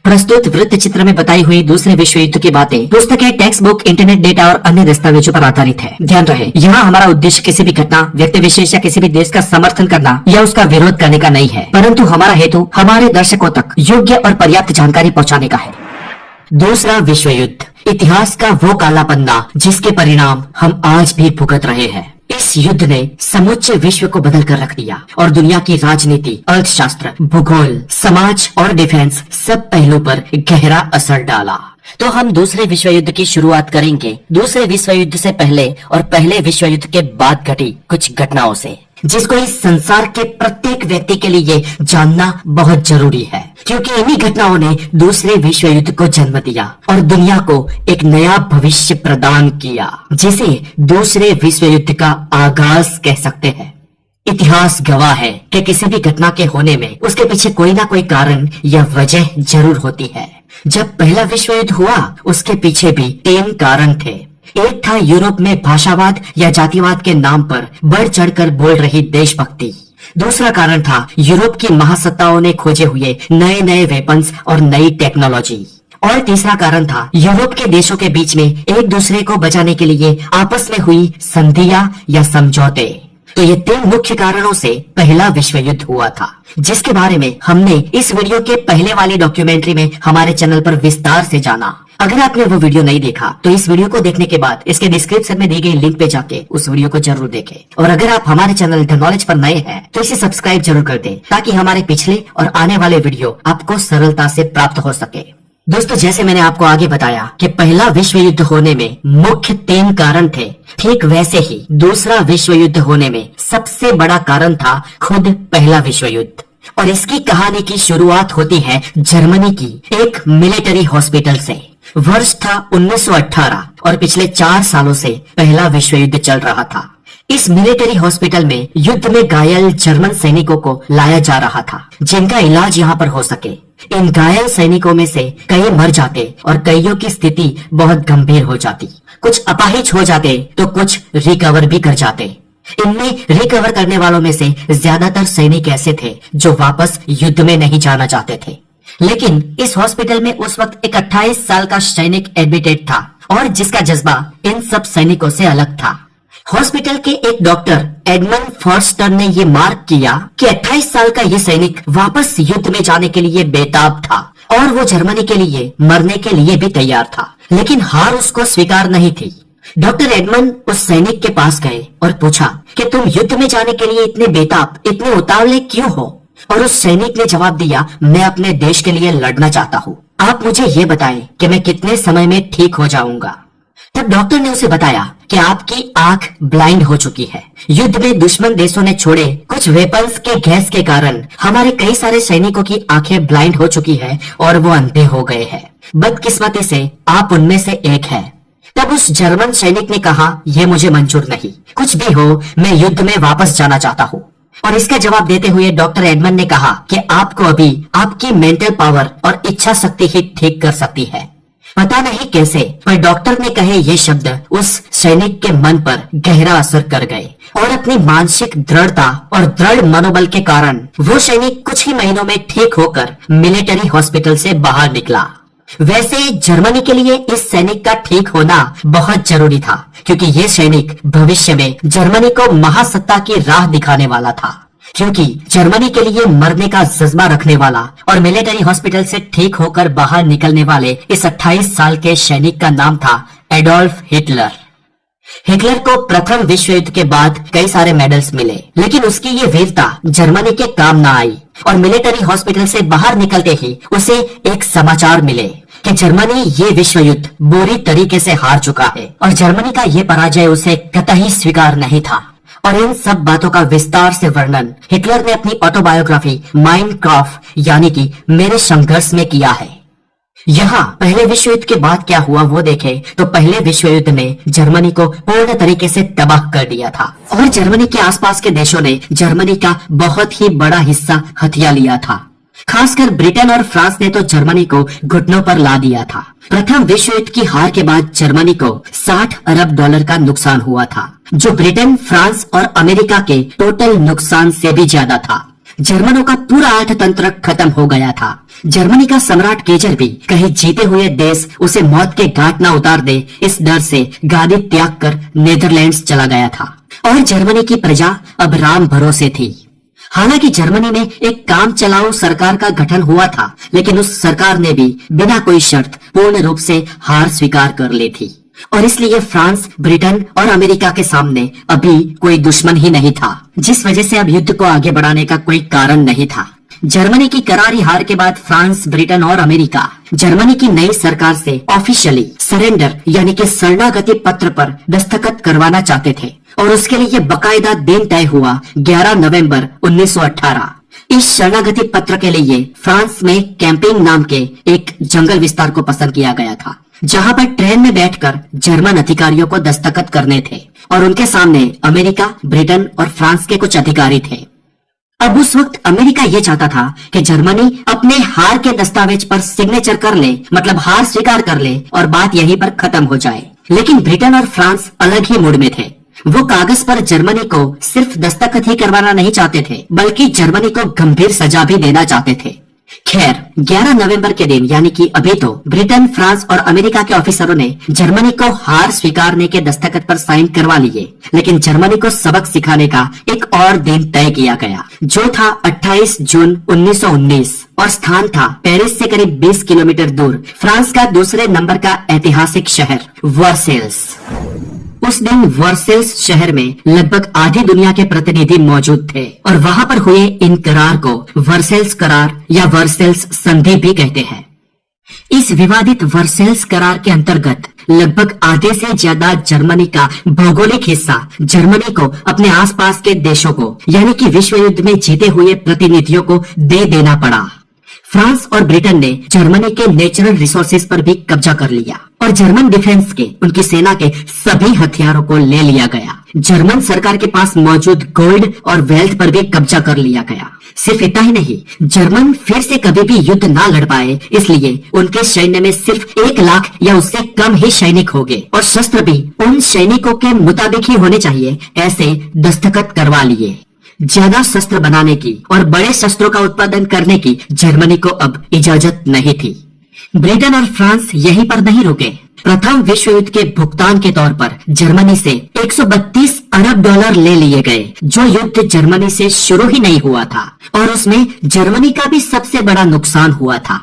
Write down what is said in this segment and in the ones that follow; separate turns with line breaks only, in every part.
प्रस्तुत वृत्त चित्र में बताई हुई दूसरे विश्व युद्ध की बातें पुस्तकें, टेक्स्ट बुक, इंटरनेट डेटा और अन्य दस्तावेजों पर आधारित है। ध्यान रहे, यहाँ हमारा उद्देश्य किसी भी घटना, व्यक्ति विशेष या किसी भी देश का समर्थन करना या उसका विरोध करने का नहीं है, परंतु हमारा हेतु हमारे दर्शकों तक योग्य और पर्याप्त जानकारी पहुँचाने का है। दूसरा विश्व युद्ध, इतिहास का वो काला पन्ना जिसके परिणाम हम आज भी भुगत रहे हैं। इस युद्ध ने समूचे विश्व को बदल कर रख दिया और दुनिया की राजनीति, अर्थशास्त्र, भूगोल, समाज और डिफेंस सब पहलू पर गहरा असर डाला। तो हम दूसरे विश्व युद्ध की शुरुआत करेंगे दूसरे विश्व युद्ध से पहले और पहले विश्व युद्ध के बाद घटी कुछ घटनाओं से, जिसको इस संसार के प्रत्येक व्यक्ति के लिए जानना बहुत जरूरी है, क्योंकि इन्हीं घटनाओं ने दूसरे विश्व युद्ध को जन्म दिया और दुनिया को एक नया भविष्य प्रदान किया, जिसे दूसरे विश्व युद्ध का आगाज कह सकते हैं। इतिहास गवाह है कि किसी भी घटना के होने में उसके पीछे कोई ना कोई कारण या वजह जरूर होती है। जब पहला विश्व युद्ध हुआ, उसके पीछे भी 3 कारण थे। एक था यूरोप में भाषावाद या जातिवाद के नाम पर बढ़ चढ़कर बोल रही देशभक्ति। दूसरा कारण था यूरोप की महासत्ताओं ने खोजे हुए नए नए वेपन्स और नई टेक्नोलॉजी। और तीसरा कारण था यूरोप के देशों के बीच में एक दूसरे को बचाने के लिए आपस में हुई संधियां या समझौते। तो ये 3 मुख्य कारणों से पहला विश्व युद्ध हुआ था, जिसके बारे में हमने इस वीडियो के पहले वाली डॉक्यूमेंट्री में हमारे चैनल पर विस्तार से जाना। अगर आपने वो वीडियो नहीं देखा तो इस वीडियो को देखने के बाद इसके डिस्क्रिप्शन में दी गई लिंक पे जाके उस वीडियो को जरूर देखें। और अगर आप हमारे चैनल द नॉलेज पर नए हैं तो इसे सब्सक्राइब जरूर कर दें, ताकि हमारे पिछले और आने वाले वीडियो आपको सरलता से प्राप्त हो सके। दोस्तों, जैसे मैंने आपको आगे बताया कि पहला विश्व युद्ध होने में मुख्य 3 कारण थे, ठीक वैसे ही दूसरा विश्व युद्ध होने में सबसे बड़ा कारण था खुद पहला विश्व युद्ध। और इसकी कहानी की शुरुआत होती है जर्मनी की एक मिलिट्री हॉस्पिटल से। वर्ष था 1918 और पिछले 4 सालों से पहला विश्व युद्ध चल रहा था। इस मिलिट्री हॉस्पिटल में युद्ध में घायल जर्मन सैनिकों को लाया जा रहा था, जिनका इलाज यहाँ पर हो सके। इन घायल सैनिकों में से कई मर जाते और कईयों की स्थिति बहुत गंभीर हो जाती। कुछ अपाहिज हो जाते तो कुछ रिकवर भी कर जाते। इनमें रिकवर करने वालों में से ज्यादातर सैनिक ऐसे थे जो वापस युद्ध में नहीं जाना चाहते थे। लेकिन इस हॉस्पिटल में उस वक्त एक 28 साल का सैनिक एडमिटेड था और जिसका जज्बा इन सब सैनिकों से अलग था। हॉस्पिटल के एक डॉक्टर एडमंड फॉर्स्टर ने ये मार्क किया कि 28 साल का ये सैनिक वापस युद्ध में जाने के लिए बेताब था और वो जर्मनी के लिए मरने के लिए भी तैयार था, लेकिन हार उसको स्वीकार नहीं थी। डॉक्टर एडमंड उस सैनिक के पास गए और पूछा कि तुम युद्ध में जाने के लिए इतने बेताब, इतने उतावले क्यों हो? और उस सैनिक ने जवाब दिया, मैं अपने देश के लिए लड़ना चाहता हूँ। आप मुझे ये बताएं कि मैं कितने समय में ठीक हो जाऊंगा। तब डॉक्टर ने उसे बताया कि आपकी आंख ब्लाइंड हो चुकी है। युद्ध में दुश्मन देशों ने छोड़े कुछ वेपन्स के गैस के कारण हमारे कई सारे सैनिकों की आंखें ब्लाइंड हो चुकी है और वो अंधे हो गए हैं। बदकिस्मती से आप उनमें से एक हैं। तब उस जर्मन सैनिक ने कहा, ये मुझे मंजूर नहीं, कुछ भी हो मैं युद्ध में वापस जाना चाहता हूँ। और इसका जवाब देते हुए डॉक्टर एडमंड ने कहा कि आपको अभी आपकी मेंटल पावर और इच्छा शक्ति ही ठीक कर सकती है। पता नहीं कैसे, पर डॉक्टर ने कहे ये शब्द उस सैनिक के मन पर गहरा असर कर गए और अपनी मानसिक दृढ़ता और दृढ़ मनोबल के कारण वो सैनिक कुछ ही महीनों में ठीक होकर मिलिट्री हॉस्पिटल से बाहर निकला। वैसे जर्मनी के लिए इस सैनिक का ठीक होना बहुत जरूरी था, क्योंकि ये सैनिक भविष्य में जर्मनी को महासत्ता की राह दिखाने वाला था। क्योंकि जर्मनी के लिए मरने का जज्बा रखने वाला और मिलिट्री हॉस्पिटल से ठीक होकर बाहर निकलने वाले इस 28 साल के सैनिक का नाम था एडोल्फ हिटलर। हिटलर को प्रथम विश्व युद्ध के बाद कई सारे मेडल्स मिले, लेकिन उसकी ये वीरता जर्मनी के काम न आई और मिलिट्री हॉस्पिटल से बाहर निकलते ही उसे एक समाचार मिले कि जर्मनी ये विश्व युद्ध बुरी तरीके से हार चुका है और जर्मनी का ये पराजय उसे कतई स्वीकार नहीं था। और इन सब बातों का विस्तार से वर्णन हिटलर ने अपनी ऑटोबायोग्राफी माइन काम्फ यानी कि मेरे संघर्ष में किया है। यहाँ पहले विश्व युद्ध के बाद क्या हुआ वो देखें तो पहले विश्व युद्ध ने जर्मनी को पूर्ण तरीके से तबाह कर दिया था और जर्मनी के आसपास के देशों ने जर्मनी का बहुत ही बड़ा हिस्सा हथिया लिया था। खासकर ब्रिटेन और फ्रांस ने तो जर्मनी को घुटनों पर ला दिया था। प्रथम विश्व युद्ध की हार के बाद जर्मनी को 60 अरब डॉलर का नुकसान हुआ था, जो ब्रिटेन, फ्रांस और अमेरिका के टोटल नुकसान से भी ज्यादा था। जर्मनों का पूरा अर्थतंत्र खत्म हो गया था। जर्मनी का सम्राट केजर भी कहीं जीते हुए देश उसे मौत के घाट न उतार दे, इस डर से गादी त्याग कर नेदरलैंड्स चला गया था और जर्मनी की प्रजा अब राम भरोसे थी। हालांकि जर्मनी में एक काम चलाऊ सरकार का गठन हुआ था, लेकिन उस सरकार ने भी बिना कोई शर्त पूर्ण रूप से हार स्वीकार कर ली थी और इसलिए फ्रांस, ब्रिटेन और अमेरिका के सामने अभी कोई दुश्मन ही नहीं था, जिस वजह से अब युद्ध को आगे बढ़ाने का कोई कारण नहीं था। जर्मनी की करारी हार के बाद फ्रांस, ब्रिटेन और अमेरिका जर्मनी की नई सरकार से ऑफिशियली सरेंडर यानी कि शरणागति पत्र पर दस्तखत करवाना चाहते थे और उसके लिए बकायदा दिन तय हुआ 11 नवंबर 1918। इस शरणागति पत्र के लिए फ्रांस में कैंपिंग नाम के एक जंगल विस्तार को पसंद किया गया था, जहां पर ट्रेन में बैठकर जर्मन अधिकारियों को दस्तखत करने थे और उनके सामने अमेरिका, ब्रिटेन और फ्रांस के कुछ अधिकारी थे। अब उस वक्त अमेरिका ये चाहता था कि जर्मनी अपने हार के दस्तावेज पर सिग्नेचर कर ले, मतलब हार स्वीकार कर ले और बात यहीं पर खत्म हो जाए। लेकिन ब्रिटेन और फ्रांस अलग ही मूड में थे। वो कागज पर जर्मनी को सिर्फ दस्तखत ही करवाना नहीं चाहते थे, बल्कि जर्मनी को गंभीर सजा भी देना चाहते थे। खैर 11 नवंबर के दिन यानी कि अभी तो ब्रिटेन, फ्रांस और अमेरिका के ऑफिसरों ने जर्मनी को हार स्वीकारने के दस्तखत पर साइन करवा लिए, लेकिन जर्मनी को सबक सिखाने का एक और दिन तय किया गया, जो था 28 जून 1919 और स्थान था पेरिस से करीब 20 किलोमीटर दूर फ्रांस का दूसरे नंबर का ऐतिहासिक शहर वर्सेल्स। उस दिन वर्सेल्स शहर में लगभग आधी दुनिया के प्रतिनिधि मौजूद थे और वहां पर हुए इन करार को वर्सेल्स करार या वर्सेल्स संधि भी कहते हैं। इस विवादित वर्सेल्स करार के अंतर्गत लगभग आधे से ज्यादा जर्मनी का भौगोलिक हिस्सा जर्मनी को अपने आसपास के देशों को यानी कि विश्व युद्ध में जीते हुए प्रतिनिधियों को दे देना पड़ा। फ्रांस और ब्रिटेन ने जर्मनी के नेचुरल रिसोर्सेज पर भी कब्जा कर लिया और जर्मन डिफेंस के, उनकी सेना के सभी हथियारों को ले लिया गया। जर्मन सरकार के पास मौजूद गोल्ड और वेल्थ पर भी कब्जा कर लिया गया। सिर्फ इतना ही नहीं, जर्मन फिर से कभी भी युद्ध ना लड़ पाए, इसलिए उनके सैन्य में सिर्फ 1 लाख या उससे कम ही सैनिक होंगे और शस्त्र भी उन सैनिकों के मुताबिक ही होने चाहिए, ऐसे दस्तखत करवा लिए। ज्यादा शस्त्र बनाने की और बड़े शस्त्रों का उत्पादन करने की जर्मनी को अब इजाजत नहीं थी। ब्रिटेन और फ्रांस यहीं पर नहीं रुके। प्रथम विश्व युद्ध के भुगतान के तौर पर जर्मनी से 132 अरब डॉलर ले लिए गए, जो युद्ध जर्मनी से शुरू ही नहीं हुआ था और उसमें जर्मनी का भी सबसे बड़ा नुकसान हुआ था।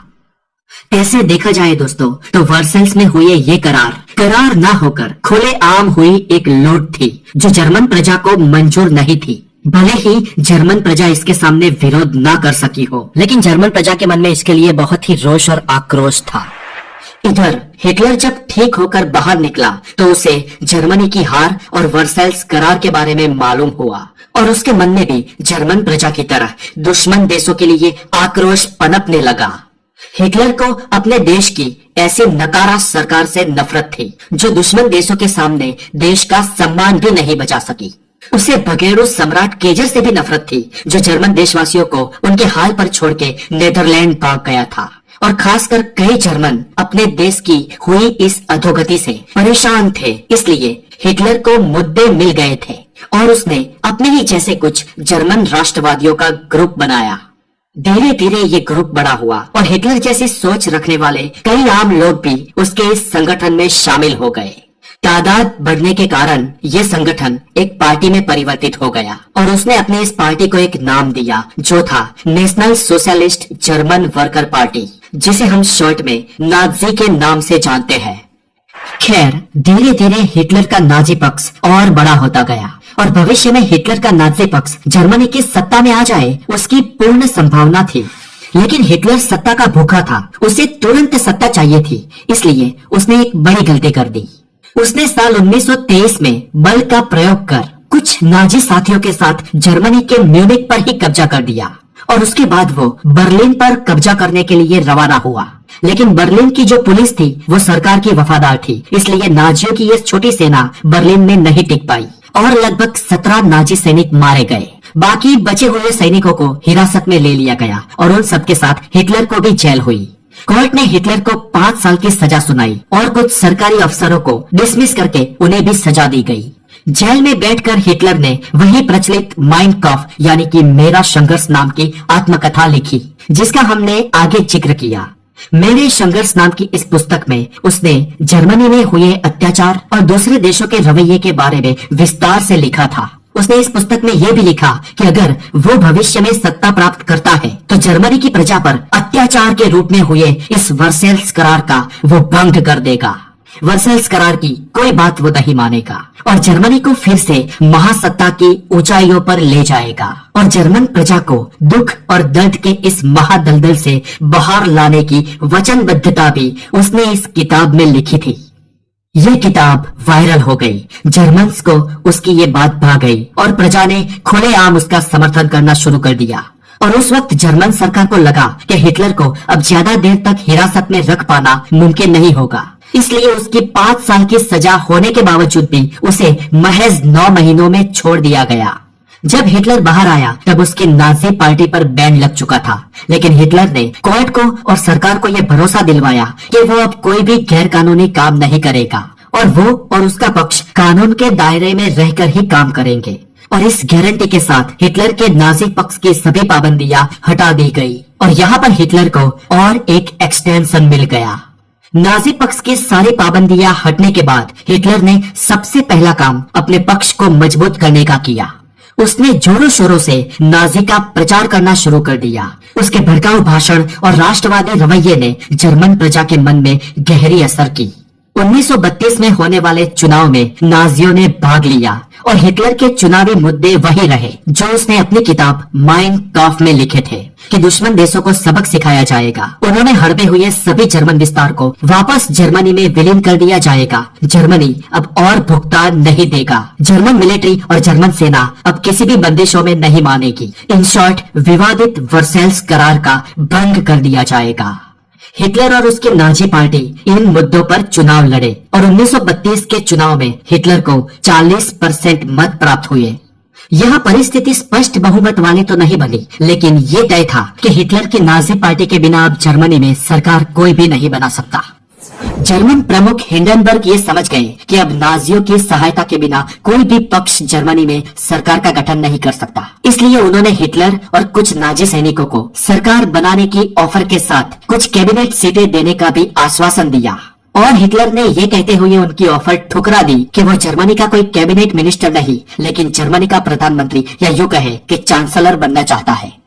ऐसे देखा जाए दोस्तों तो वर्सेल्स में हुए ये करार ना होकर खुले आम हुई एक लूट थी, जो जर्मन प्रजा को मंजूर नहीं थी। भले ही जर्मन प्रजा इसके सामने विरोध ना कर सकी हो, लेकिन जर्मन प्रजा के मन में इसके लिए बहुत ही रोष और आक्रोश था। इधर हिटलर जब ठीक होकर बाहर निकला तो उसे जर्मनी की हार और वर्सेल्स करार के बारे में मालूम हुआ और उसके मन में भी जर्मन प्रजा की तरह दुश्मन देशों के लिए आक्रोश पनपने लगा। हिटलर को अपने देश की ऐसी नकारा सरकार से नफरत थी, जो दुश्मन देशों के सामने देश का सम्मान भी नहीं बचा सकी। उसे बघेड़ू सम्राट केजर से भी नफरत थी, जो जर्मन देशवासियों को उनके हाल पर छोड़ के नेदरलैंड भाग गया था और खासकर कई जर्मन अपने देश की हुई इस अधोगति से परेशान थे। इसलिए हिटलर को मुद्दे मिल गए थे और उसने अपने ही जैसे कुछ जर्मन राष्ट्रवादियों का ग्रुप बनाया। धीरे धीरे ये ग्रुप बड़ा हुआ और हिटलर जैसी सोच रखने वाले कई आम लोग भी उसके इस संगठन में शामिल हो गए। तादाद बढ़ने के कारण ये संगठन एक पार्टी में परिवर्तित हो गया और उसने अपने इस पार्टी को एक नाम दिया, जो था national socialist German worker party, जिसे हम शॉर्ट में नाजी के नाम से जानते हैं। खैर धीरे धीरे हिटलर का नाजी पक्ष और बड़ा होता गया और भविष्य में हिटलर का नाजी पक्ष जर्मनी की सत्ता में आ जाए उसकी पूर्ण संभावना थी। लेकिन हिटलर सत्ता का भूखा था, उसे तुरंत सत्ता चाहिए थी, इसलिए उसने एक बड़ी गलती कर दी। उसने साल 1923 में बल का प्रयोग कर कुछ नाजी साथियों के साथ जर्मनी के म्यूनिख पर ही कब्जा कर दिया और उसके बाद वो बर्लिन पर कब्जा करने के लिए रवाना हुआ। लेकिन बर्लिन की जो पुलिस थी वो सरकार की वफादार थी, इसलिए नाजियों की ये छोटी सेना बर्लिन में नहीं टिक पाई और लगभग 17 नाजी सैनिक मारे गए। बाकी बचे हुए सैनिकों को हिरासत में ले लिया गया और उन सबके साथ हिटलर को भी जेल हुई। कोर्ट ने हिटलर को 5 साल की सजा सुनाई और कुछ सरकारी अफसरों को डिसमिस करके उन्हें भी सजा दी गई। जेल में बैठकर हिटलर ने वही प्रचलित माइन काम्फ यानी कि मेरा संघर्ष नाम की आत्मकथा लिखी, जिसका हमने आगे जिक्र किया। मेरे संघर्ष नाम की इस पुस्तक में उसने जर्मनी में हुए अत्याचार और दूसरे देशों के रवैये के बारे में विस्तार से लिखा था। उसने इस पुस्तक में यह भी लिखा कि अगर वो भविष्य में सत्ता प्राप्त करता है तो जर्मनी की प्रजा पर अत्याचार के रूप में हुए इस वर्सेल्स करार का वो भंग कर देगा। वर्सेल्स करार की कोई बात वो नहीं मानेगा और जर्मनी को फिर से महासत्ता की ऊंचाइयों पर ले जाएगा और जर्मन प्रजा को दुख और दर्द के इस महादलदल से बाहर लाने की वचनबद्धता भी उसने इस किताब में लिखी थी। ये किताब वायरल हो गई, जर्मन्स को उसकी ये बात भा गई और प्रजा ने खुलेआम उसका समर्थन करना शुरू कर दिया। और उस वक्त जर्मन सरकार को लगा कि हिटलर को अब ज्यादा देर तक हिरासत में रख पाना मुमकिन नहीं होगा, इसलिए उसकी 5 साल की सजा होने के बावजूद भी उसे महज 9 महीनों में छोड़ दिया गया। जब हिटलर बाहर आया तब उसकी नाजी पार्टी पर बैन लग चुका था, लेकिन हिटलर ने कोर्ट को और सरकार को यह भरोसा दिलवाया कि वो अब कोई भी गैर कानूनी काम नहीं करेगा और वो और उसका पक्ष कानून के दायरे में रहकर ही काम करेंगे। और इस गारंटी के साथ हिटलर के नाजी पक्ष की सभी पाबंदियां हटा दी गई और यहाँ पर हिटलर को और एक एक्सटेंशन मिल गया। नाजी पक्ष की सारी पाबंदियां हटने के बाद हिटलर ने सबसे पहला काम अपने पक्ष को मजबूत करने का किया। उसने जोरों शोरों से नाजी का प्रचार करना शुरू कर दिया। उसके भड़काऊ भाषण और राष्ट्रवादी रवैये ने जर्मन प्रजा के मन में गहरी असर की। 1932 में होने वाले चुनाव में नाजियों ने भाग लिया और हिटलर के चुनावी मुद्दे वही रहे जो उसने अपनी किताब माइन काम्फ में लिखे थे कि दुश्मन देशों को सबक सिखाया जाएगा। उन्होंने हड़पे हुए सभी जर्मन विस्तार को वापस जर्मनी में विलीन कर दिया जाएगा। जर्मनी अब और भुगतान नहीं देगा। जर्मन मिलिट्री और जर्मन सेना अब किसी भी बंदिशों में नहीं मानेगी। इन शॉर्ट, विवादित वर्सेल्स करार का भंग कर दिया जाएगा। हिटलर और उसकी नाजी पार्टी इन मुद्दों पर चुनाव लड़े और 1932 के चुनाव में हिटलर को 40% मत प्राप्त हुए। यह परिस्थिति स्पष्ट बहुमत वाली तो नहीं बनी, लेकिन ये तय था कि हिटलर की नाजी पार्टी के बिना अब जर्मनी में सरकार कोई भी नहीं बना सकता। जर्मन प्रमुख हिंडनबर्ग ये समझ गए कि अब नाजियों की सहायता के बिना कोई भी पक्ष जर्मनी में सरकार का गठन नहीं कर सकता। इसलिए उन्होंने हिटलर और कुछ नाजी सैनिकों को सरकार बनाने की ऑफर के साथ कुछ कैबिनेट सीटें देने का भी आश्वासन दिया और हिटलर ने ये कहते हुए उनकी ऑफर ठुकरा दी कि वो जर्मनी का कोई कैबिनेट मिनिस्टर नहीं, लेकिन जर्मनी का प्रधानमंत्री या यूं कहे कि चांसलर बनना चाहता है।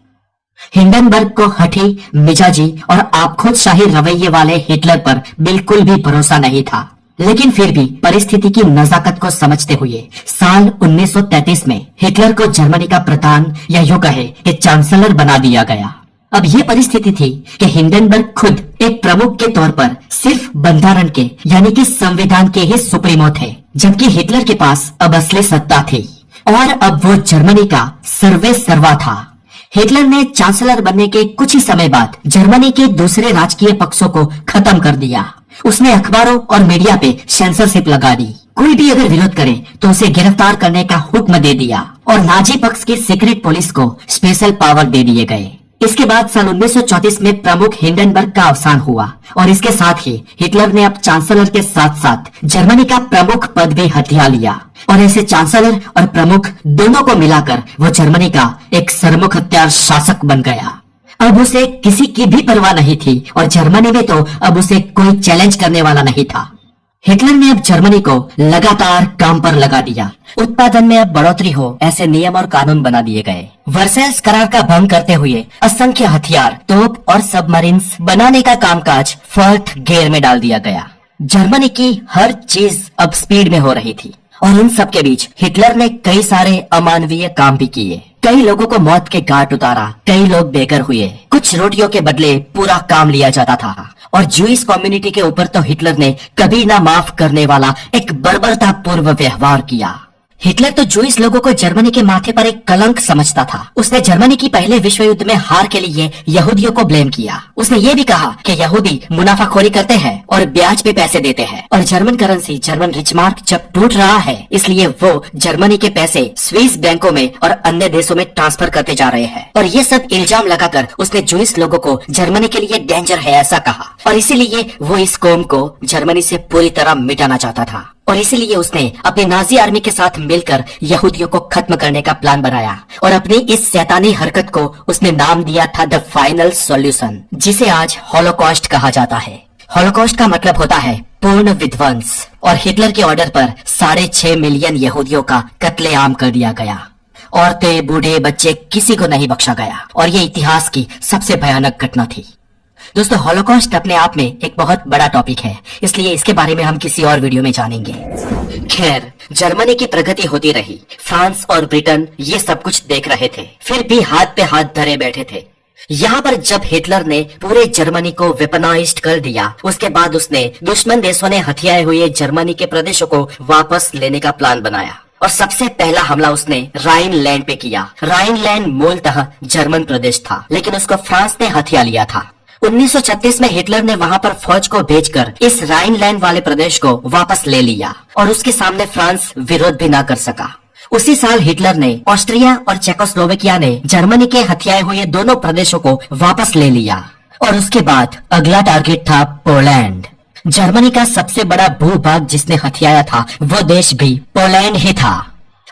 हिंडनबर्ग को हठी मिजाजी और आबखुदशाही रवैये वाले हिटलर पर बिल्कुल भी भरोसा नहीं था, लेकिन फिर भी परिस्थिति की नजाकत को समझते हुए साल 1933 में हिटलर को जर्मनी का प्रधान या यूं कहे कि चांसलर बना दिया गया। अब ये परिस्थिति थी कि हिंडनबर्ग खुद एक प्रमुख के तौर पर सिर्फ बंधारण के यानी कि संविधान के ही सुप्रीमो थे, जबकि हिटलर के पास अब असली सत्ता थी और अब वो जर्मनी का सर्वे सर्वा था। हिटलर ने चांसलर बनने के कुछ ही समय बाद जर्मनी के दूसरे राजकीय पक्षों को खत्म कर दिया। उसने अखबारों और मीडिया पे सेंसरशिप लगा दी। कोई भी अगर विरोध करे तो उसे गिरफ्तार करने का हुक्म दे दिया और नाजी पक्ष की सीक्रेट पुलिस को स्पेशल पावर दे दिए गए। इसके बाद सन 1934 में प्रमुख हिंडनबर्ग का अवसान हुआ और इसके साथ ही हिटलर ने अब चांसलर के साथ साथ जर्मनी का प्रमुख पद भी हथिया लिया और ऐसे चांसलर और प्रमुख दोनों को मिलाकर वो जर्मनी का एक सरमुख हत्यार शासक बन गया। अब उसे किसी की भी परवाह नहीं थी और जर्मनी में तो अब उसे कोई चैलेंज करने वाला नहीं था। हिटलर ने अब जर्मनी को लगातार काम पर लगा दिया। उत्पादन में अब बढ़ोतरी हो ऐसे नियम और कानून बना दिए गए। वर्सेल्स करार का भंग करते हुए असंख्य हथियार, तोप और सबमरीन्स बनाने का कामकाज फोर्थ गियर में डाल दिया गया। जर्मनी की हर चीज अब स्पीड में हो रही थी और इन सब के बीच हिटलर ने कई सारे अमानवीय काम भी किए। कई लोगों को मौत के घाट उतारा, कई लोग बेघर हुए, कुछ रोटियों के बदले पूरा काम लिया जाता था और ज्यूइश कम्युनिटी के ऊपर तो हिटलर ने कभी ना माफ करने वाला एक बर्बरतापूर्व व्यवहार किया। हिटलर तो ज्यूइश लोगों को जर्मनी के माथे पर एक कलंक समझता था। उसने जर्मनी की पहले विश्व युद्ध में हार के लिए यहूदियों को ब्लेम किया। उसने ये भी कहा कि यहूदी मुनाफाखोरी करते हैं और ब्याज पे पैसे देते हैं और जर्मन करेंसी, जर्मन रिचमार्क जब टूट रहा है इसलिए वो जर्मनी के पैसे स्विस बैंकों में और अन्य देशों में ट्रांसफर करते जा रहे हैं। और ये सब इल्जाम लगाकर उसने ज्यूइश लोगों को जर्मनी के लिए डेंजर है ऐसा कहा। और इसीलिए वो इस कौम को जर्मनी से पूरी तरह मिटाना चाहता था। और इसीलिए उसने अपनी नाजी आर्मी के साथ मिलकर यहूदियों को खत्म करने का प्लान बनाया और अपनी इस शैतानी हरकत को उसने नाम दिया था द फाइनल सॉल्यूशन, जिसे आज हॉलोकॉस्ट कहा जाता है। हॉलोकॉस्ट का मतलब होता है पूर्ण विध्वंस, और हिटलर के ऑर्डर पर 6.5 मिलियन यहूदियों का कत्लेआम कर दिया गया। औरतें, बूढ़े, बच्चे, किसी को नहीं बख्शा गया, और ये इतिहास की सबसे भयानक घटना थी। दोस्तों, हॉलोकॉस्ट अपने आप में एक बहुत बड़ा टॉपिक है, इसलिए इसके बारे में हम किसी और वीडियो में जानेंगे। खैर, जर्मनी की प्रगति होती रही। फ्रांस और ब्रिटेन ये सब कुछ देख रहे थे, फिर भी हाथ पे हाथ धरे बैठे थे। यहाँ पर जब हिटलर ने पूरे जर्मनी को वेपनाइज्ड कर दिया, उसके बाद उसने दुश्मन देशों ने हथियाए हुए जर्मनी के प्रदेशों को वापस लेने का प्लान बनाया, और सबसे पहला हमला उसने राइनलैंड पे किया। राइनलैंड मूलतः जर्मन प्रदेश था, लेकिन उसको फ्रांस ने हथिया लिया था। 1936 में हिटलर ने वहां पर फौज को भेजकर इस राइनलैंड वाले प्रदेश को वापस ले लिया, और उसके सामने फ्रांस विरोध भी ना कर सका। उसी साल हिटलर ने ऑस्ट्रिया और चेकोस्लोवेकिया ने जर्मनी के हथियाए हुए दोनों प्रदेशों को वापस ले लिया, और उसके बाद अगला टारगेट था पोलैंड। जर्मनी का सबसे बड़ा भूभाग जिसने हथियाया था वो देश भी पोलैंड ही था।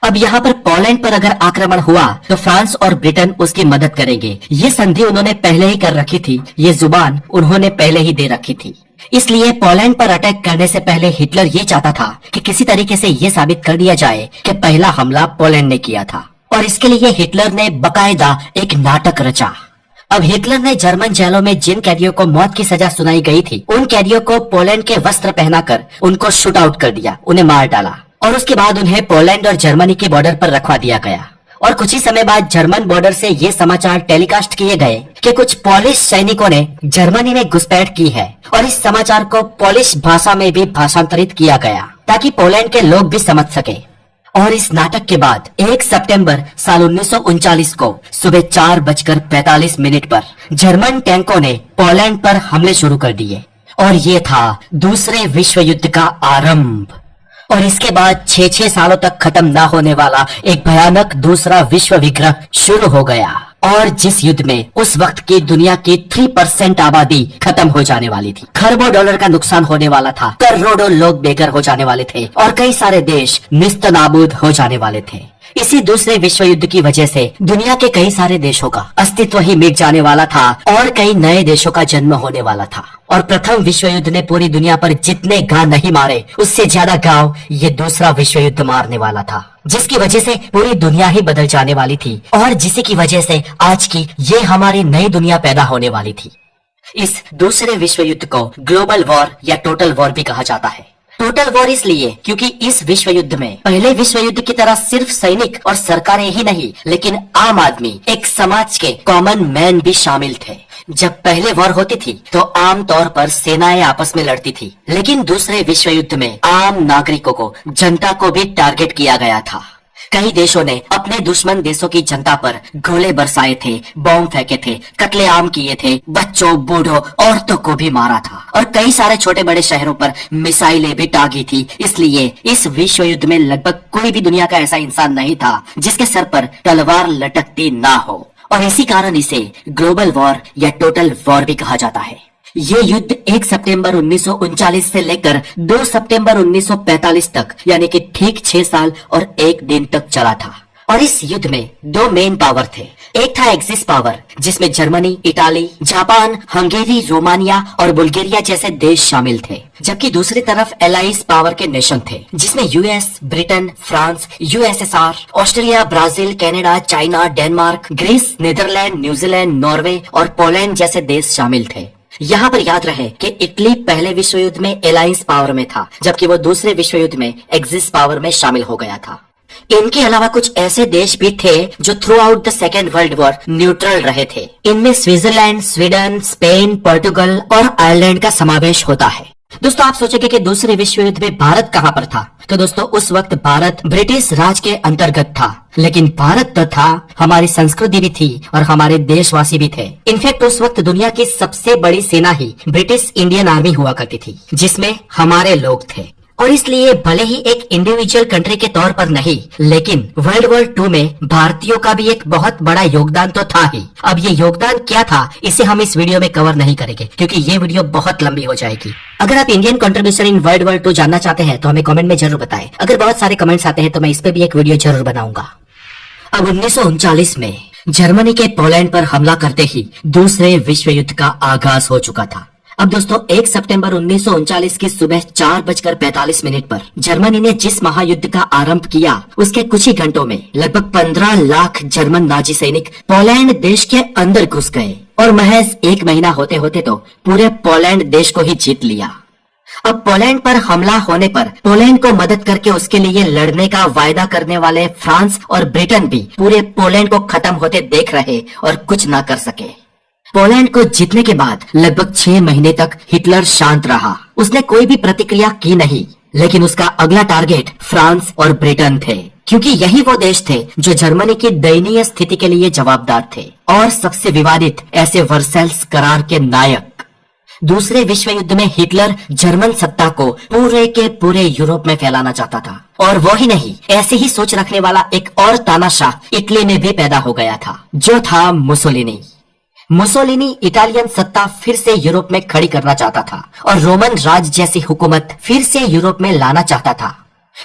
अब यहाँ पर पोलैंड पर अगर आक्रमण हुआ तो फ्रांस और ब्रिटेन उसकी मदद करेंगे। ये संधि उन्होंने पहले ही कर रखी थी, ये जुबान उन्होंने पहले ही दे रखी थी। इसलिए पोलैंड पर अटैक करने से पहले हिटलर ये चाहता था कि किसी तरीके से ये साबित कर दिया जाए कि पहला हमला पोलैंड ने किया था, और इसके लिए हिटलर ने बकायदा एक नाटक रचा। अब हिटलर ने जर्मन जेलों में जिन कैदियों को मौत की सजा सुनाई गई थी, उन कैदियों को पोलैंड के वस्त्र पहनाकर उनको शूट आउट कर दिया, उन्हें मार डाला, और उसके बाद उन्हें पोलैंड और जर्मनी के बॉर्डर पर रखवा दिया गया। और कुछ ही समय बाद जर्मन बॉर्डर से ये समाचार टेलीकास्ट किए गए कि कुछ पोलिश सैनिकों ने जर्मनी में घुसपैठ की है, और इस समाचार को पोलिश भाषा में भी भाषांतरित किया गया ताकि पोलैंड के लोग भी समझ सके। और इस नाटक के बाद 1 सितंबर साल 1939 को सुबह 4:45 पर जर्मन टैंकों ने पोलैंड पर हमले शुरू कर दिए, और ये था दूसरे विश्व युद्ध का आरंभ। और इसके बाद 6 सालों तक खत्म ना होने वाला एक भयानक दूसरा विश्व विग्रह शुरू हो गया, और जिस युद्ध में उस वक्त की दुनिया की 3% आबादी खत्म हो जाने वाली थी। खरबों डॉलर का नुकसान होने वाला था, करोड़ों लोग बेघर हो जाने वाले थे, और कई सारे देश निस्तनाबूद हो जाने वाले थे। इसी दूसरे विश्व युद्ध की वजह से दुनिया के कई सारे देशों का अस्तित्व ही मिट जाने वाला था, और कई नए देशों का जन्म होने वाला था। और प्रथम विश्व युद्ध ने पूरी दुनिया पर जितने गांव नहीं मारे, उससे ज्यादा गांव ये दूसरा विश्व युद्ध मारने वाला था, जिसकी वजह से पूरी दुनिया ही बदल जाने वाली थी, और जिसी की वजह से आज की ये हमारी नई दुनिया पैदा होने वाली थी। इस दूसरे विश्व युद्ध को ग्लोबल वॉर या टोटल वॉर भी कहा जाता है। टोटल वॉर इसलिए क्योंकि इस विश्व युद्ध में पहले विश्व युद्ध की तरह सिर्फ सैनिक और सरकारें ही नहीं, लेकिन आम आदमी, एक समाज के कॉमन मैन भी शामिल थे। जब पहले वॉर होती थी तो आम तौर पर सेनाएं आपस में लड़ती थी, लेकिन दूसरे विश्व युद्ध में आम नागरिकों को, जनता को भी टारगेट किया गया था। कई देशों ने अपने दुश्मन देशों की जनता पर गोले बरसाए थे, बॉम्ब फेंके थे, कत्लेआम किए थे, बच्चों, बूढ़ों, औरतों को भी मारा था, और कई सारे छोटे बड़े शहरों पर मिसाइलें भी दागी थी। इसलिए इस विश्व युद्ध में लगभग कोई भी दुनिया का ऐसा इंसान नहीं था जिसके सर पर तलवार लटकती ना हो, और इसी कारण इसे ग्लोबल वॉर या टोटल वॉर भी कहा जाता है। ये युद्ध 1 सितंबर 1939 से लेकर 2 सितंबर 1945 तक, यानी कि ठीक 6 साल और 1 दिन तक चला था। और इस युद्ध में 2 मेन पावर थे। एक था एक्सिस पावर, जिसमें Germany, Italy, Japan, Hungary, Romania और बुल्गारिया जैसे देश शामिल थे, जबकि दूसरी तरफ एलाइज पावर के नेशन थे, जिसमें US, Britain, France, USSR, Australia, Brazil, Canada, China, Denmark, Greece, Netherland, New Zealand, Norway और पोलैंड जैसे देश शामिल थे। यहाँ पर याद रहे कि इटली पहले विश्व युद्ध में एलायंस पावर में था, जबकि वो दूसरे विश्व युद्ध में एक्सिस पावर में शामिल हो गया था। इनके अलावा कुछ ऐसे देश भी थे जो through out the second world war neutral रहे थे। इनमें स्विट्जरलैंड, स्वीडन, स्पेन, पोर्टुगल और आयरलैंड का समावेश होता है। दोस्तों, आप सोचेंगे कि दूसरे विश्व युद्ध में भारत कहाँ पर था? तो दोस्तों, उस वक्त भारत ब्रिटिश राज के अंतर्गत था, लेकिन भारत तो था, हमारी संस्कृति भी थी और हमारे देशवासी भी थे। इनफैक्ट उस वक्त दुनिया की सबसे बड़ी सेना ही ब्रिटिश इंडियन आर्मी हुआ करती थी, जिसमें हमारे लोग थे। और इसलिए भले ही एक इंडिविजुअल कंट्री के तौर पर नहीं, लेकिन वर्ल्ड वॉर 2 में भारतीयों का भी एक बहुत बड़ा योगदान तो था ही। अब ये योगदान क्या था, इसे हम इस वीडियो में कवर नहीं करेंगे क्योंकि ये वीडियो बहुत लंबी हो जाएगी। अगर आप Indian contribution in world war 2 जानना चाहते हैं तो हमें कमेंट में जरूर बताएं। अगर बहुत सारे कमेंट्स आते हैं तो मैं इस पे भी एक वीडियो जरूर बनाऊंगा। अब 1939 में जर्मनी के पोलैंड पर हमला करते ही दूसरे विश्व युद्ध का आगाज हो चुका था। अब दोस्तों 1 सितंबर 1939 की सुबह 4:45 पर जर्मनी ने जिस महायुद्ध का आरंभ किया, उसके कुछ ही घंटों में लगभग 15 लाख जर्मन नाजी सैनिक पोलैंड देश के अंदर घुस गए और महज 1 महीना होते होते तो पूरे पोलैंड देश को ही जीत लिया। अब पोलैंड पर हमला होने पर पोलैंड को मदद करके उसके लिए लड़ने का वायदा करने वाले फ्रांस और ब्रिटेन भी पूरे पोलैंड को खत्म होते देख रहे और कुछ न कर सके। पोलैंड को जीतने के बाद लगभग 6 महीने तक हिटलर शांत रहा। उसने कोई भी प्रतिक्रिया की नहीं, लेकिन उसका अगला टारगेट फ्रांस और ब्रिटेन थे, क्योंकि यही वो देश थे जो जर्मनी की दयनीय स्थिति के लिए जवाबदार थे और सबसे विवादित ऐसे वर्सैल्स करार के नायक। दूसरे विश्व युद्ध में हिटलर जर्मन सत्ता को पूरे के पूरे यूरोप में फैलाना चाहता था, और वो ही नहीं, ऐसे ही सोच रखने वाला एक और तानाशाह इटली में भी पैदा हो गया था, जो था मुसोलिनी। मुसोलिनी इटालियन सत्ता फिर से यूरोप में खड़ी करना चाहता था और रोमन राज जैसी हुकूमत फिर से यूरोप में लाना चाहता था।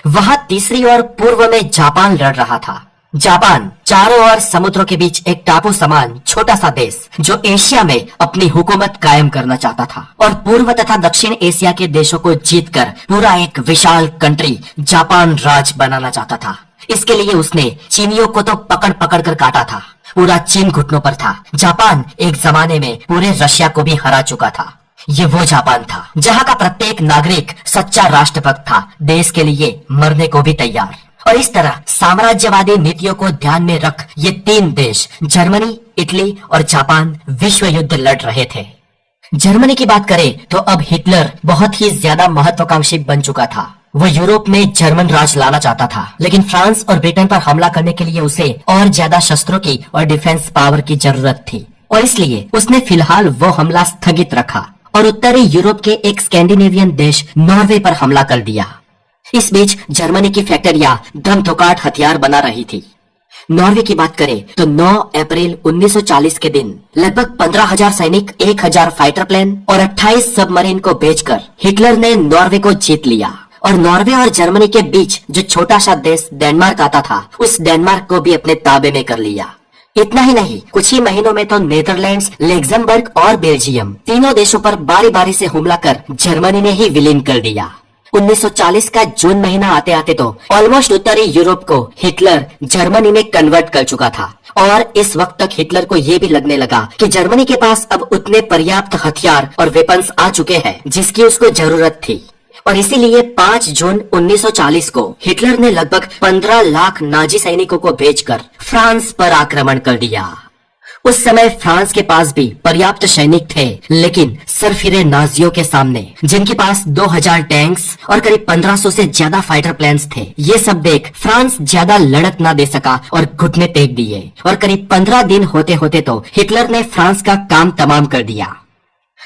वहां तीसरी ओर पूर्व में जापान लड़ रहा था। जापान चारों ओर समुद्रों के बीच एक टापू समान छोटा सा देश जो एशिया में अपनी हुकूमत कायम करना चाहता था और पूर्व तथा दक्षिण एशिया के देशों को जीतकर पूरा एक विशाल कंट्री जापान राज बनाना चाहता था। इसके लिए उसने चीनियों को तो पकड़ पकड़ कर काटा था। पूरा चीन घुटनों पर था। जापान एक जमाने में पूरे रशिया को भी हरा चुका था। ये वो जापान था जहाँ का प्रत्येक नागरिक सच्चा राष्ट्रभक्त था, देश के लिए मरने को भी तैयार। और इस तरह साम्राज्यवादी नीतियों को ध्यान में रख ये 3 देश जर्मनी, इटली और जापान विश्व युद्ध लड़ रहे थे। जर्मनी की बात करें तो अब हिटलर बहुत ही ज्यादा महत्वाकांक्षी बन चुका था। वो यूरोप में जर्मन राज लाना चाहता था, लेकिन फ्रांस और ब्रिटेन पर हमला करने के लिए उसे और ज्यादा शस्त्रों की और डिफेंस पावर की जरूरत थी, और इसलिए उसने फिलहाल वो हमला स्थगित रखा और उत्तरी यूरोप के एक स्कैंडिनेवियन देश नॉर्वे पर हमला कर दिया। इस बीच जर्मनी की फैक्ट्रियां दमथोकाट हथियार बना रही थी। नॉर्वे की बात करें तो 9 अप्रैल 1940 के दिन लगभग 15,000 सैनिक, 1,000 फाइटर प्लेन और 28 सबमरीन को बेचकर हिटलर ने नॉर्वे को जीत लिया। और नॉर्वे और जर्मनी के बीच जो छोटा सा देश डेनमार्क आता था, उस डेनमार्क को भी अपने ताबे में कर लिया। इतना ही नहीं, कुछ ही महीनों में तो नीदरलैंड्स, लग्जमबर्ग और बेल्जियम तीनों देशों पर बारी बारी से हमला कर जर्मनी ने ही विलीन कर दिया। 1940 का जून महीना आते आते तो ऑलमोस्ट उत्तरी यूरोप को हिटलर जर्मनी में कन्वर्ट कर चुका था, और इस वक्त तक हिटलर को ये भी लगने लगा कि जर्मनी के पास अब उतने पर्याप्त हथियार और वेपन्स आ चुके हैं जिसकी उसको जरूरत थी। और इसीलिए 5 जून 1940 को हिटलर ने लगभग 15 लाख नाजी सैनिकों को भेजकर फ्रांस पर आक्रमण कर दिया। उस समय फ्रांस के पास भी पर्याप्त सैनिक थे, लेकिन सरफिरे नाजियों के सामने जिनके पास 2000 टैंक्स और करीब 1500 से ज्यादा फाइटर प्लेन्स थे, ये सब देख फ्रांस ज्यादा लड़त ना दे सका और घुटने टेक दिए। और करीब 15 दिन होते होते तो हिटलर ने फ्रांस का काम तमाम कर दिया।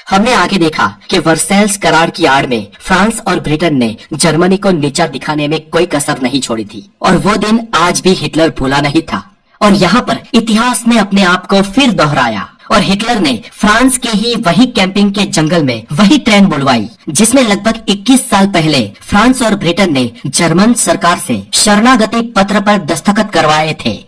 हमने आगे देखा कि वर्सैल्स करार की आड़ में फ्रांस और ब्रिटेन ने जर्मनी को नीचा दिखाने में कोई कसर नहीं छोड़ी थी, और वो दिन आज भी हिटलर भूला नहीं था। और यहाँ पर इतिहास ने अपने आप को फिर दोहराया और हिटलर ने फ्रांस के ही वही कैंपिंग के जंगल में वही ट्रेन बुलवाई जिसमें लगभग 21 साल पहले फ्रांस और ब्रिटेन ने जर्मन सरकार से शरणागति पत्र पर दस्तखत करवाए थे।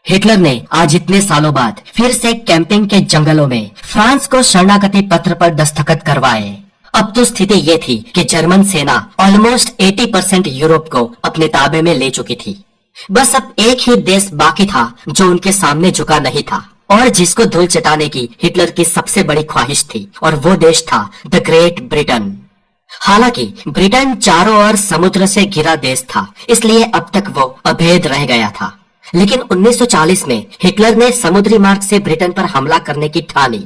हिटलर ने आज इतने सालों बाद फिर से कैंपिंग के जंगलों में फ्रांस को शरणागति पत्र पर दस्तखत करवाए। अब तो स्थिति ये थी कि जर्मन सेना ऑलमोस्ट 80% यूरोप को अपने ताबे में ले चुकी थी। बस अब एक ही देश बाकी था जो उनके सामने झुका नहीं था और जिसको धूल चटाने की हिटलर की सबसे बड़ी ख्वाहिश थी, और वो देश था द ग्रेट ब्रिटेन। हालांकि ब्रिटेन चारों ओर समुद्र से घिरा देश था, इसलिए अब तक वो अभेद रह गया था। लेकिन 1940 में हिटलर ने समुद्री मार्ग से ब्रिटेन पर हमला करने की ठानी।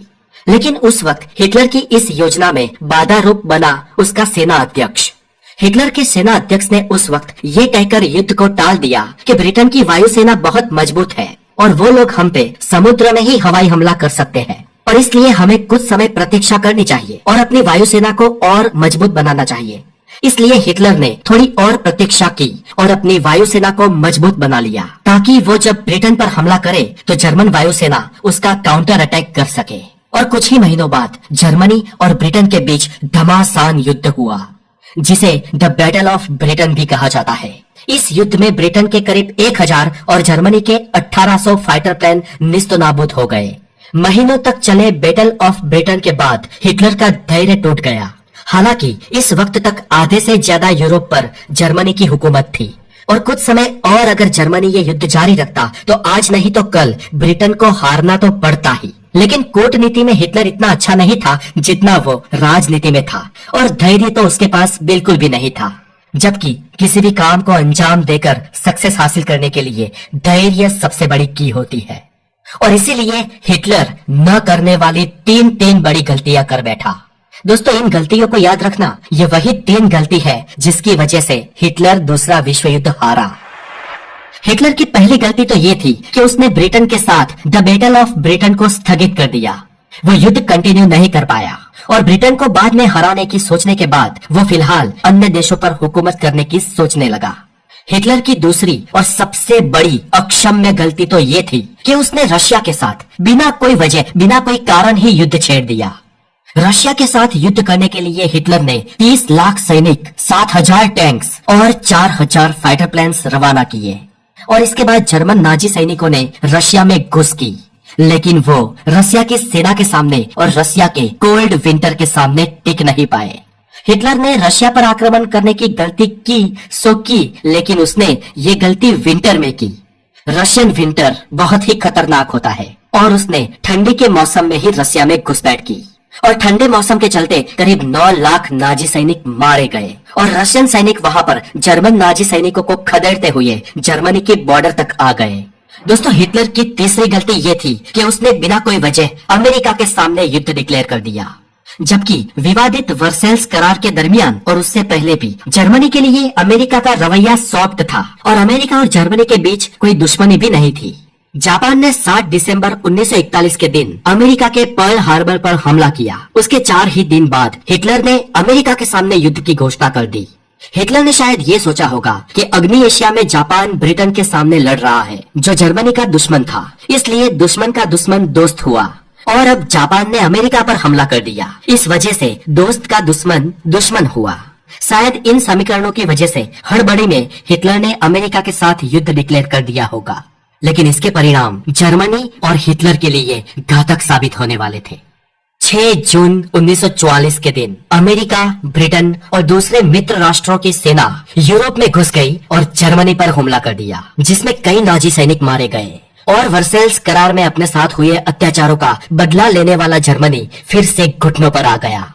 लेकिन उस वक्त हिटलर की इस योजना में बाधा रूप बना उसका सेना अध्यक्ष। हिटलर के सेना अध्यक्ष ने उस वक्त ये कहकर युद्ध को टाल दिया कि ब्रिटेन की वायुसेना बहुत मजबूत है और वो लोग हम पे समुद्र में ही हवाई हमला कर सकते हैं, और इसलिए हमें कुछ समय प्रतीक्षा करनी चाहिए और अपनी वायुसेना को और मजबूत बनाना चाहिए। इसलिए हिटलर ने थोड़ी और प्रतीक्षा की और अपनी वायुसेना को मजबूत बना लिया ताकि वो जब ब्रिटेन पर हमला करे तो जर्मन वायुसेना उसका काउंटर अटैक कर सके। और कुछ ही महीनों बाद जर्मनी और ब्रिटेन के बीच घमासान युद्ध हुआ, जिसे द बैटल ऑफ ब्रिटेन भी कहा जाता है। इस युद्ध में ब्रिटेन के करीब 1000 और जर्मनी के 1800 फाइटर प्लेन निस्तनाबूद हो गए। महीनों तक चले बैटल ऑफ ब्रिटेन के बाद हिटलर का धैर्य टूट गया। हालांकि इस वक्त तक आधे से ज्यादा यूरोप पर जर्मनी की हुकूमत थी और कुछ समय और अगर जर्मनी ये युद्ध जारी रखता तो आज नहीं तो कल ब्रिटेन को हारना तो पड़ता ही। लेकिन कूटनीति में हिटलर इतना अच्छा नहीं था जितना वो राजनीति में था, और धैर्य तो उसके पास बिल्कुल भी नहीं था। जबकि किसी भी काम को अंजाम देकर सक्सेस हासिल करने के लिए धैर्य सबसे बड़ी की होती है, और इसीलिए हिटलर न करने वाली तीन बड़ी गलतियां कर बैठा। दोस्तों, इन गलतियों को याद रखना, ये वही 3 गलती है जिसकी वजह से हिटलर दूसरा विश्व युद्ध हारा। हिटलर की पहली गलती तो ये थी कि उसने ब्रिटेन के साथ द बैटल ऑफ ब्रिटेन को स्थगित कर दिया। वो युद्ध कंटिन्यू नहीं कर पाया और ब्रिटेन को बाद में हराने की सोचने के बाद वो फिलहाल अन्य देशों पर हुकूमत करने की सोचने लगा। हिटलर की दूसरी और सबसे बड़ी अक्षम्य गलती तो ये थी कि उसने रशिया के साथ बिना कोई वजह, बिना कोई कारण ही युद्ध छेड़ दिया। रशिया के साथ युद्ध करने के लिए हिटलर ने 30 लाख सैनिक, 7000 टैंक्स और 4000 फाइटर प्लेन्स रवाना किए, और इसके बाद जर्मन नाजी सैनिकों ने रशिया में घुस की। लेकिन वो रशिया की सेना के सामने और रशिया के कोल्ड विंटर के सामने टिक नहीं पाए। हिटलर ने रशिया पर आक्रमण करने की गलती की सो की, लेकिन उसने ये गलती विंटर में की। रशियन विंटर बहुत ही खतरनाक होता है और उसने ठंडी के मौसम में ही रशिया में घुसपैठ की, और ठंडे मौसम के चलते करीब 9 लाख नाजी सैनिक मारे गए, और रशियन सैनिक वहां पर जर्मन नाजी सैनिकों को खदेड़ते हुए जर्मनी की बॉर्डर तक आ गए। दोस्तों, हिटलर की तीसरी गलती ये थी कि उसने बिना कोई वजह अमेरिका के सामने युद्ध डिक्लेयर कर दिया, जबकि विवादित वर्सेल्स करार के दरमियान और उससे पहले भी जर्मनी के लिए अमेरिका का रवैया सॉफ्ट था और अमेरिका और जर्मनी के बीच कोई दुश्मनी भी नहीं थी। जापान ने 7 दिसंबर 1941 के दिन अमेरिका के पर्ल हार्बर पर हमला किया। उसके 4 ही दिन बाद हिटलर ने अमेरिका के सामने युद्ध की घोषणा कर दी। हिटलर ने शायद ये सोचा होगा कि अग्नि एशिया में जापान ब्रिटेन के सामने लड़ रहा है, जो जर्मनी का दुश्मन था, इसलिए दुश्मन का दुश्मन दोस्त हुआ, और अब जापान ने अमेरिका पर हमला कर दिया। इस वजह से दोस्त का दुश्मन दुश्मन हुआ। शायद इन समीकरणों की वजह से हड़बड़ी में हिटलर ने अमेरिका के साथ युद्ध डिक्लेयर कर दिया होगा, लेकिन इसके परिणाम जर्मनी और हिटलर के लिए घातक साबित होने वाले थे। 6 जून 1944 के दिन अमेरिका, ब्रिटेन और दूसरे मित्र राष्ट्रों की सेना यूरोप में घुस गई और जर्मनी पर हमला कर दिया, जिसमें कई नाजी सैनिक मारे गए, और वर्सेल्स करार में अपने साथ हुए अत्याचारों का बदला लेने वाला जर्मनी फिर से घुटनों पर आ गया।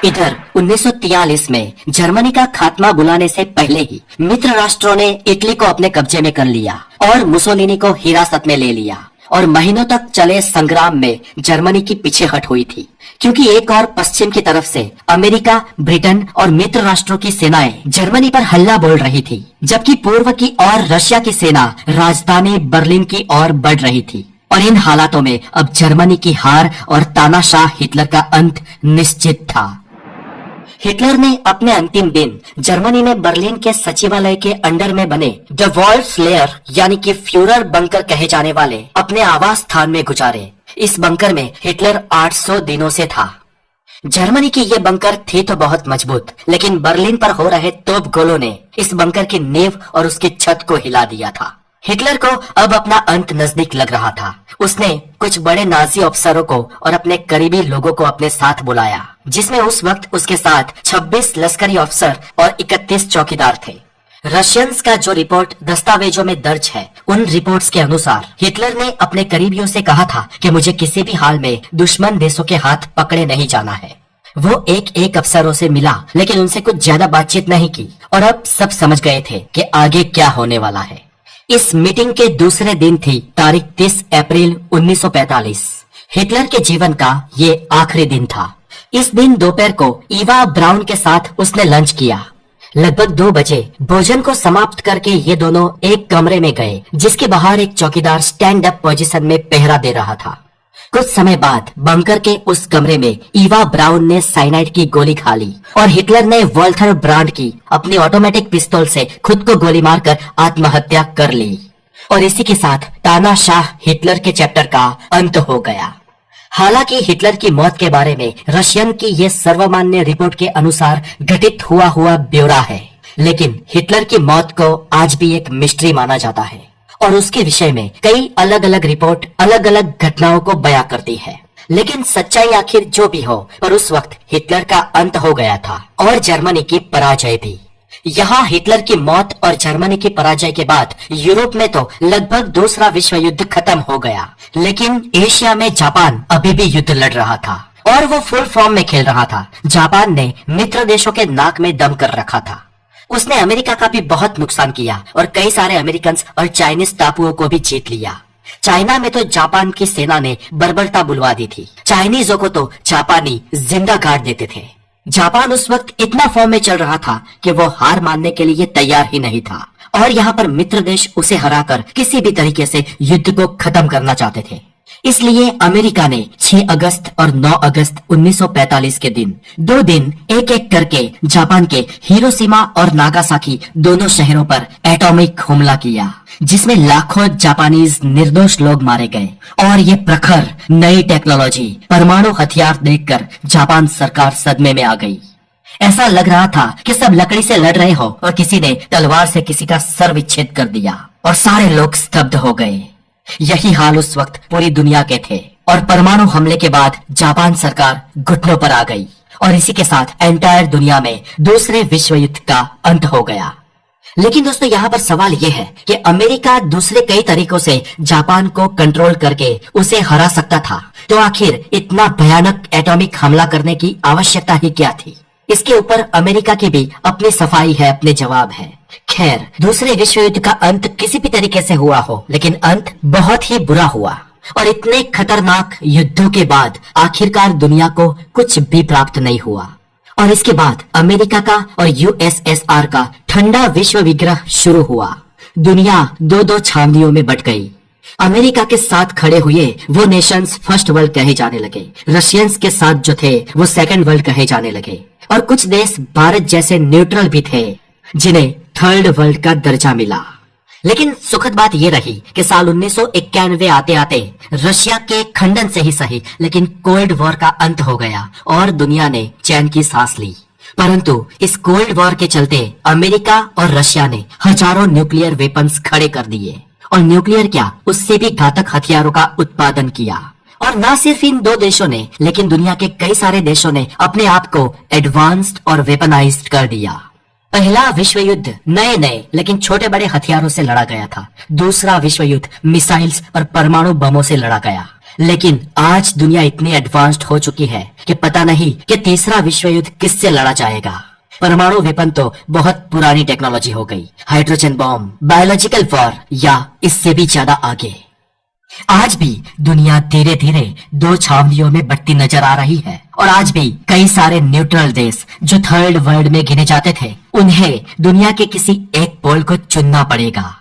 इधर 1943 में जर्मनी का खात्मा बुलाने से पहले ही मित्र राष्ट्रों ने इटली को अपने कब्जे में कर लिया और मुसोलिनी को हिरासत में ले लिया, और महीनों तक चले संग्राम में जर्मनी की पीछेहट हुई थी, क्योंकि एक और पश्चिम की तरफ से अमेरिका, ब्रिटेन और मित्र राष्ट्रों की सेनाएं जर्मनी पर हल्ला बोल रही थी, जबकि पूर्व की ओर रशिया की सेना राजधानी बर्लिन की ओर बढ़ रही थी। और इन हालातों में अब जर्मनी की हार और तानाशाह हिटलर का अंत निश्चित था। हिटलर ने अपने अंतिम दिन जर्मनी में बर्लिन के सचिवालय के अंडर में बने द वॉल्फ लेयर यानी कि फ्यूरर बंकर कहे जाने वाले अपने आवास स्थान में गुजारे। इस बंकर में हिटलर 800 दिनों से था। जर्मनी की ये बंकर थी तो बहुत मजबूत, लेकिन बर्लिन पर हो रहे तोप गोलों ने इस बंकर की नींव और उसकी छत को हिला दिया था। हिटलर को अब अपना अंत नजदीक लग रहा था। उसने कुछ बड़े नाजी अफसरों को और अपने करीबी लोगों को अपने साथ बुलाया, जिसमें उस वक्त उसके साथ 26 लश्करी अफसर और 31 चौकीदार थे। रशियंस का जो रिपोर्ट दस्तावेजों में दर्ज है, उन रिपोर्ट्स के अनुसार हिटलर ने अपने करीबियों से कहा था कि मुझे किसी भी हाल में दुश्मन देशों के हाथ पकड़े नहीं जाना है। वो एक अफसरों से मिला, लेकिन उनसे कुछ ज्यादा बातचीत नहीं की, और अब सब समझ गए थे कि आगे क्या होने वाला है। इस मीटिंग के दूसरे दिन थी तारीख 30 अप्रैल 1945। हिटलर के जीवन का ये आखिरी दिन था। इस दिन दोपहर को ईवा ब्राउन के साथ उसने लंच किया। लगभग 2 बजे भोजन को समाप्त करके ये दोनों एक कमरे में गए, जिसके बाहर एक चौकीदार स्टैंड अप पोजीशन में पहरा दे रहा था। कुछ समय बाद बंकर के उस कमरे में ईवा ब्राउन ने साइनाइड की गोली खा ली और हिटलर ने वॉल्थर ब्रांड की अपनी ऑटोमेटिक पिस्तौल से खुद को गोली मारकर आत्महत्या कर ली। और इसी के साथ तानाशाह हिटलर के चैप्टर का अंत हो गया। हालांकि हिटलर की मौत के बारे में रशियन की ये सर्वमान्य रिपोर्ट के अनुसार घटित हुआ ब्यौरा है, लेकिन हिटलर की मौत को आज भी एक मिस्ट्री माना जाता है और उसके विषय में कई अलग अलग रिपोर्ट अलग अलग घटनाओं को बयां करती है। लेकिन सच्चाई आखिर जो भी हो, पर उस वक्त हिटलर का अंत हो गया था और जर्मनी की पराजय भी। यहाँ हिटलर की मौत और जर्मनी की पराजय के बाद यूरोप में तो लगभग दूसरा विश्व युद्ध खत्म हो गया, लेकिन एशिया में जापान अभी भी युद्ध लड़ रहा था और वो फुल फॉर्म में खेल रहा था। जापान ने मित्र देशों के नाक में दम कर रखा था। उसने अमेरिका का भी बहुत नुकसान किया और कई सारे अमेरिकन और चाइनीज टापुओं को भी जीत लिया। चाइना में तो जापान की सेना ने बर्बरता बुलवा दी थी। चाइनीजों को तो जापानी जिंदा गाड़ देते थे। जापान उस वक्त इतना फॉर्म में चल रहा था कि वो हार मानने के लिए तैयार ही नहीं था और यहाँ पर मित्र देश उसे हराकर किसी भी तरीके से युद्ध को खत्म करना चाहते थे। इसलिए अमेरिका ने 6 अगस्त और 9 अगस्त 1945 के दिन 2 दिन एक एक करके जापान के हिरोशिमा और नागासाकी दोनों शहरों पर एटॉमिक हमला किया, जिसमें लाखों जापानीज निर्दोष लोग मारे गए। और ये प्रखर नई टेक्नोलॉजी परमाणु हथियार देखकर जापान सरकार सदमे में आ गई। ऐसा लग रहा था कि सब लकड़ी से लड़ रहे हो और किसी ने तलवार से किसी का सर विच्छेद कर दिया और सारे लोग स्तब्ध हो गए। यही हाल उस वक्त पूरी दुनिया के थे और परमाणु हमले के बाद जापान सरकार घुटनों पर आ गई और इसी के साथ एंटायर दुनिया में दूसरे विश्व युद्ध का अंत हो गया। लेकिन दोस्तों, यहाँ पर सवाल यह है कि अमेरिका दूसरे कई तरीकों से जापान को कंट्रोल करके उसे हरा सकता था, तो आखिर इतना भयानक एटॉमिक हमला करने की आवश्यकता ही क्या थी? इसके ऊपर अमेरिका की भी अपनी सफाई है, अपने जवाब है। खैर, दूसरे विश्व युद्ध का अंत किसी भी तरीके से हुआ हो, लेकिन अंत बहुत ही बुरा हुआ और इतने खतरनाक युद्धों के बाद आखिरकार दुनिया को कुछ भी प्राप्त नहीं हुआ। और इसके बाद अमेरिका का और यूएसएसआर का ठंडा विश्व विग्रह शुरू हुआ। दुनिया 2-2 छावनियों में बट गई। अमेरिका के साथ खड़े हुए वो नेशंस फर्स्ट वर्ल्ड कहे जाने लगे, रशियंस के साथ जो थे वो सेकंड वर्ल्ड कहे जाने लगे और कुछ देश भारत जैसे न्यूट्रल भी थे जिन्हें थर्ड वर्ल्ड का दर्जा मिला। लेकिन सुखद बात ये रही कि साल 1991 आते आते रशिया के खंडन से ही सही, लेकिन कोल्ड वॉर का अंत हो गया और दुनिया ने चैन की सांस ली। परंतु इस कोल्ड वॉर के चलते अमेरिका और रशिया ने हजारों न्यूक्लियर वेपन्स खड़े कर दिए और न्यूक्लियर क्या, उससे भी घातक हथियारों का उत्पादन किया। और न सिर्फ इन 2 देशों ने, लेकिन दुनिया के कई सारे देशों ने अपने आप को एडवांस्ड और वेपनाइज्ड कर दिया। पहला विश्व युद्ध नए नए लेकिन छोटे बड़े हथियारों से लड़ा गया था। दूसरा विश्व युद्ध मिसाइल्स और परमाणु बमों से लड़ा गया। लेकिन आज दुनिया इतनी एडवांस्ड हो चुकी है कि पता नहीं कि तीसरा विश्व युद्ध किससे लड़ा जाएगा। परमाणु वेपन तो बहुत पुरानी टेक्नोलॉजी हो गई, हाइड्रोजन बॉम्ब, बायोलॉजिकल वॉर या इससे भी ज्यादा आगे। आज भी दुनिया धीरे धीरे 2 छावनियों में बढ़ती नजर आ रही है और आज भी कई सारे न्यूट्रल देश जो थर्ड वर्ल्ड में गिने जाते थे, उन्हें दुनिया के किसी एक पोल को चुनना पड़ेगा।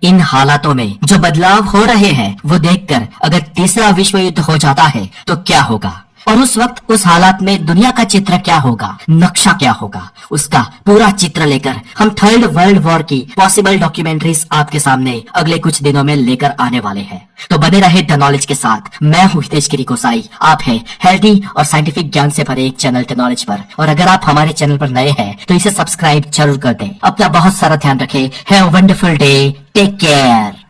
इन हालातों में जो बदलाव हो रहे हैं वो देखकर अगर तीसरा विश्व युद्ध हो जाता है तो क्या होगा और उस वक्त उस हालात में दुनिया का चित्र क्या होगा, नक्शा क्या होगा, उसका पूरा चित्र लेकर हम थर्ड वर्ल्ड वॉर की पॉसिबल डॉक्यूमेंट्रीज आपके सामने अगले कुछ दिनों में लेकर आने वाले हैं। तो बने रहे द नॉलेज के साथ। मैं हूँ हितेश गिरी गोसाई, आप है हेल्दी और साइंटिफिक ज्ञान से भरे एक चैनल द नॉलेज पर। और अगर आप हमारे चैनल पर नए हैं तो इसे सब्सक्राइब जरूर कर दें। अपना बहुत सारा ध्यान रखें। Have a wonderful day, take care.